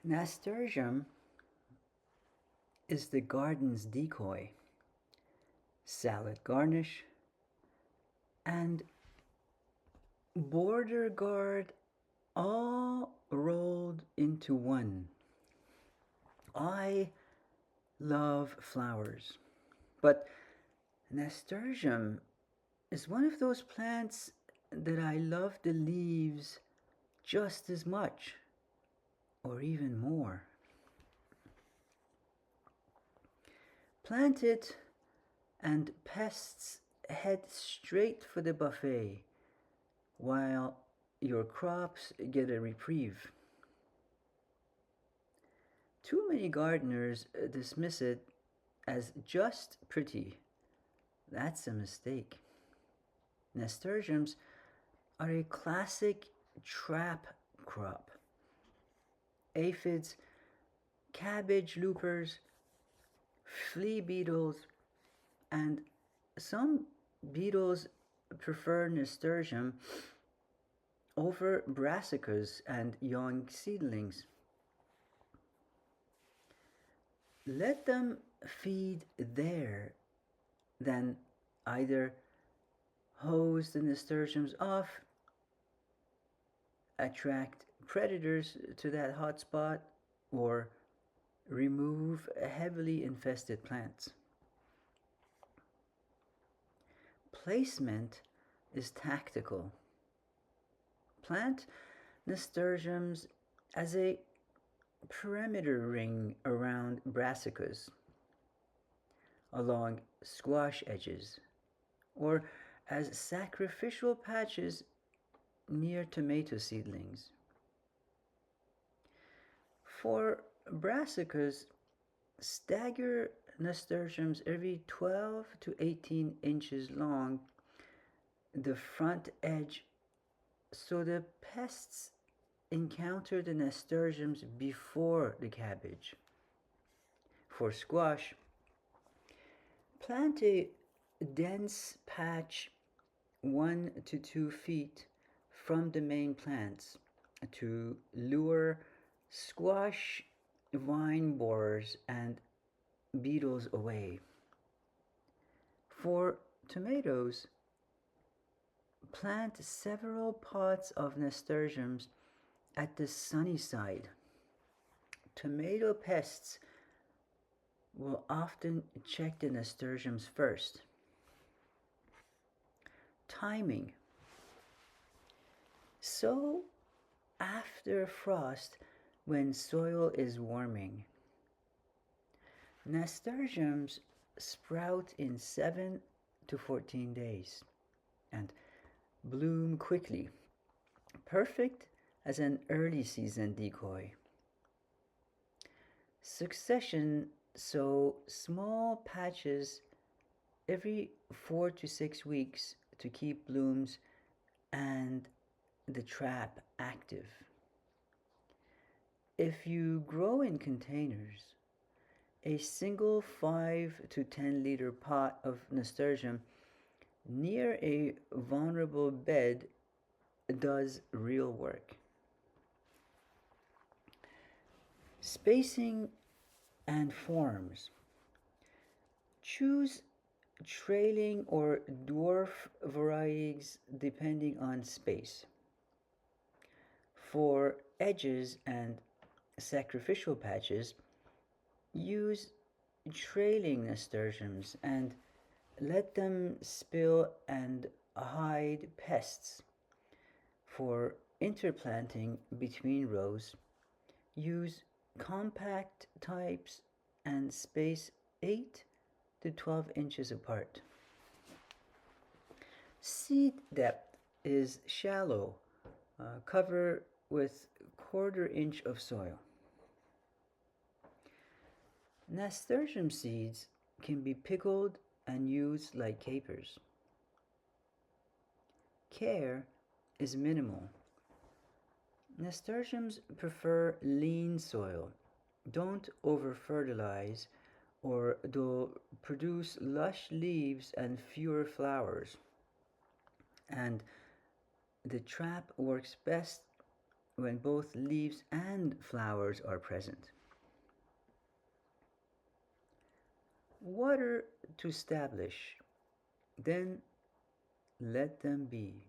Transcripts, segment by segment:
Nasturtium is the garden's decoy, salad garnish, and border guard all rolled into one. I love flowers, but nasturtium is one of those plants that I love the leaves just as much, or even more. Plant it, and pests head straight for the buffet, while your crops get a reprieve. Too many gardeners dismiss it as just pretty. That's a mistake. Nasturtiums are a classic trap crop. Aphids, cabbage loopers, flea beetles, and some beetles prefer nasturtium over brassicas and young seedlings. Let them feed there, then either hose the nasturtiums off, attract predators to that hot spot, or remove heavily infested plants. Placement is tactical. Plant nasturtiums as a perimeter ring around brassicas, along squash edges, or as sacrificial patches near tomato seedlings. For brassicas, stagger nasturtiums every 12 to 18 inches long, the front edge, so the pests encounter the nasturtiums before the cabbage. For squash, plant a dense patch 1 to 2 feet from the main plants to lure squash vine borers and beetles away. For tomatoes, plant several pots of nasturtiums at the sunny side. Tomato pests will often check the nasturtiums first. Timing. Sow after frost when soil is warming. Nasturtiums sprout in 7 to 14 days and bloom quickly, perfect as an early season decoy. Succession sow small patches every 4 to 6 weeks to keep blooms and the trap active. If you grow in containers, a single 5 to 10 liter pot of nasturtium near a vulnerable bed does real work. Spacing and forms. Choose trailing or dwarf varieties depending on space. For edges and sacrificial patches, use trailing nasturtiums and let them spill and hide pests. For interplanting between rows, use compact types and space 8 to 12 inches apart. Seed depth is shallow, cover with 1/4 inch of soil. Nasturtium seeds can be pickled and used like capers. Care is minimal. Nasturtiums prefer lean soil. Don't over fertilize or they'll produce lush leaves and fewer flowers. And the trap works best when both leaves and flowers are present. Water to establish, then let them be.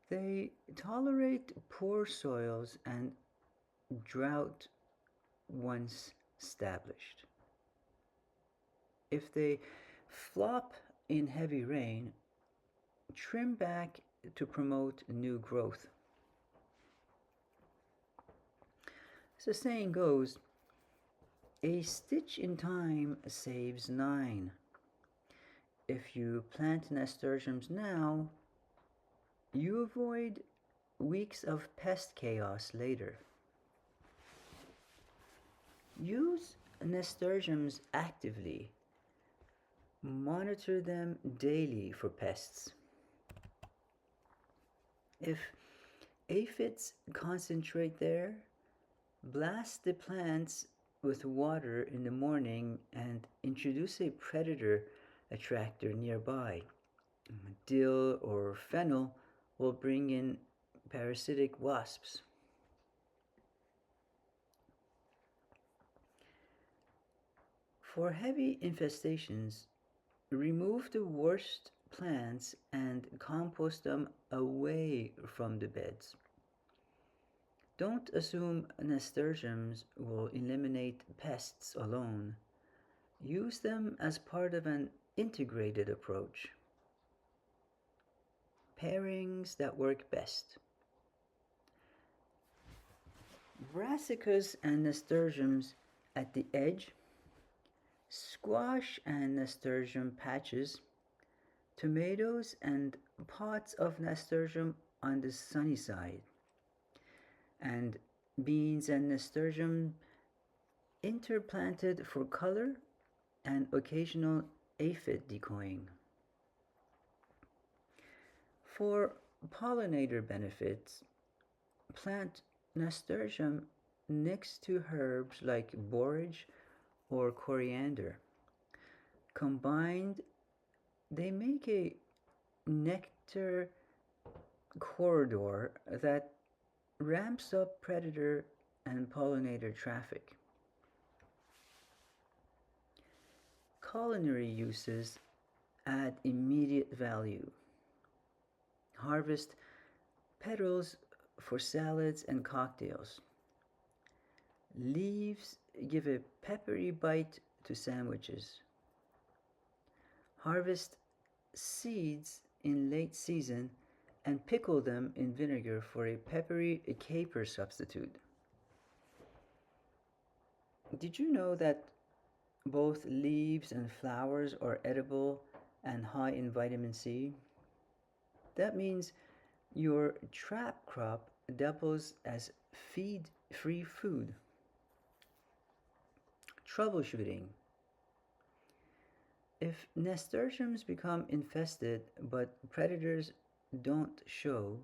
They tolerate poor soils and drought once established. If they flop in heavy rain, trim back to promote new growth. As the saying goes, a stitch in time saves nine. If you plant nasturtiums now, you avoid weeks of pest chaos later. Use nasturtiums actively. Monitor them daily for pests. If aphids concentrate there, blast the plants with water in the morning and introduce a predator attractor nearby. Dill or fennel will bring in parasitic wasps. For heavy infestations, remove the worst plants and compost them away from the beds. Don't assume nasturtiums will eliminate pests alone. Use them as part of an integrated approach. Pairings that work best. Brassicas and nasturtiums at the edge, squash and nasturtium patches, tomatoes and pots of nasturtium on the sunny side, and beans and nasturtium interplanted for color and occasional aphid decoying. For pollinator benefits, plant nasturtium next to herbs like borage or coriander. Combined, they make a nectar corridor that ramps up predator and pollinator traffic. Culinary uses add immediate value. Harvest petals for salads and cocktails. Leaves give a peppery bite to sandwiches. Harvest seeds in late season and pickle them in vinegar for a peppery caper substitute. Did you know that both leaves and flowers are edible and high in vitamin C? That means your trap crop doubles as feed free food. Troubleshooting. If nasturtiums become infested but predators don't show,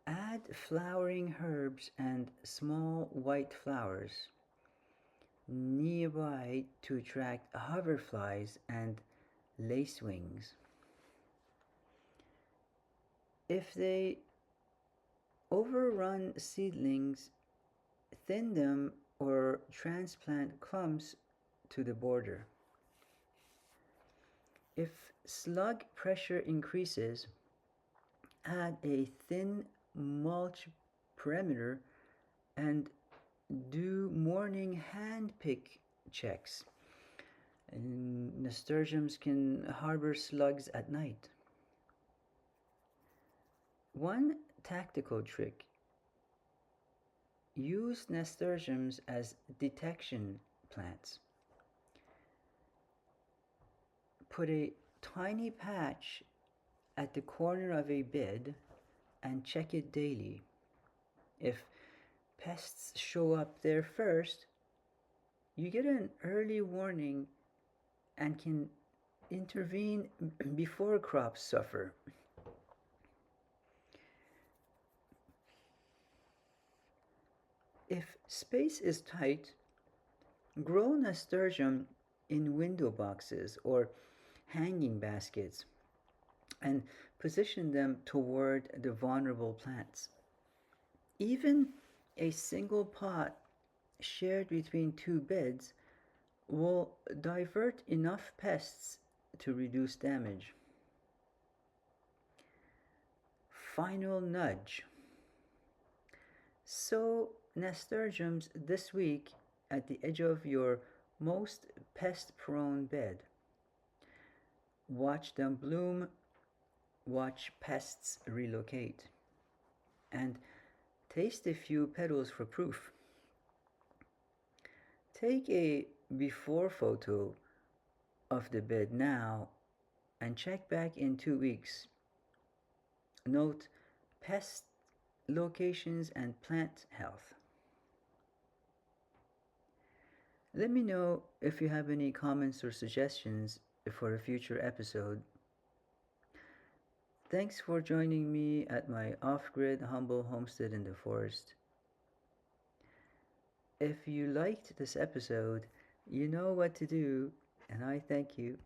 add flowering herbs and small white flowers nearby to attract hoverflies and lacewings. If they overrun seedlings, thin them or transplant clumps to the border. If slug pressure increases, add a thin mulch perimeter and do morning hand pick checks. And nasturtiums can harbor slugs at night. One tactical trick: use nasturtiums as detection plants. Put a tiny patch at the corner of a bed and check it daily. If pests show up there first, you get an early warning and can intervene before crops suffer. If space is tight, grow nasturtium in window boxes or hanging baskets. and position them toward the vulnerable plants. Even a single pot shared between two beds will divert enough pests to reduce damage. Final nudge. Sow nasturtiums this week at the edge of your most pest prone bed. Watch them bloom, watch pests relocate, and taste a few petals for proof. Take a before photo of the bed now and check back in 2 weeks. Note pest locations and plant health. Let me know if you have any comments or suggestions for a future episode. Thanks for joining me at my off grid humble homestead in the forest. If you liked this episode, you know what to do, and I thank you.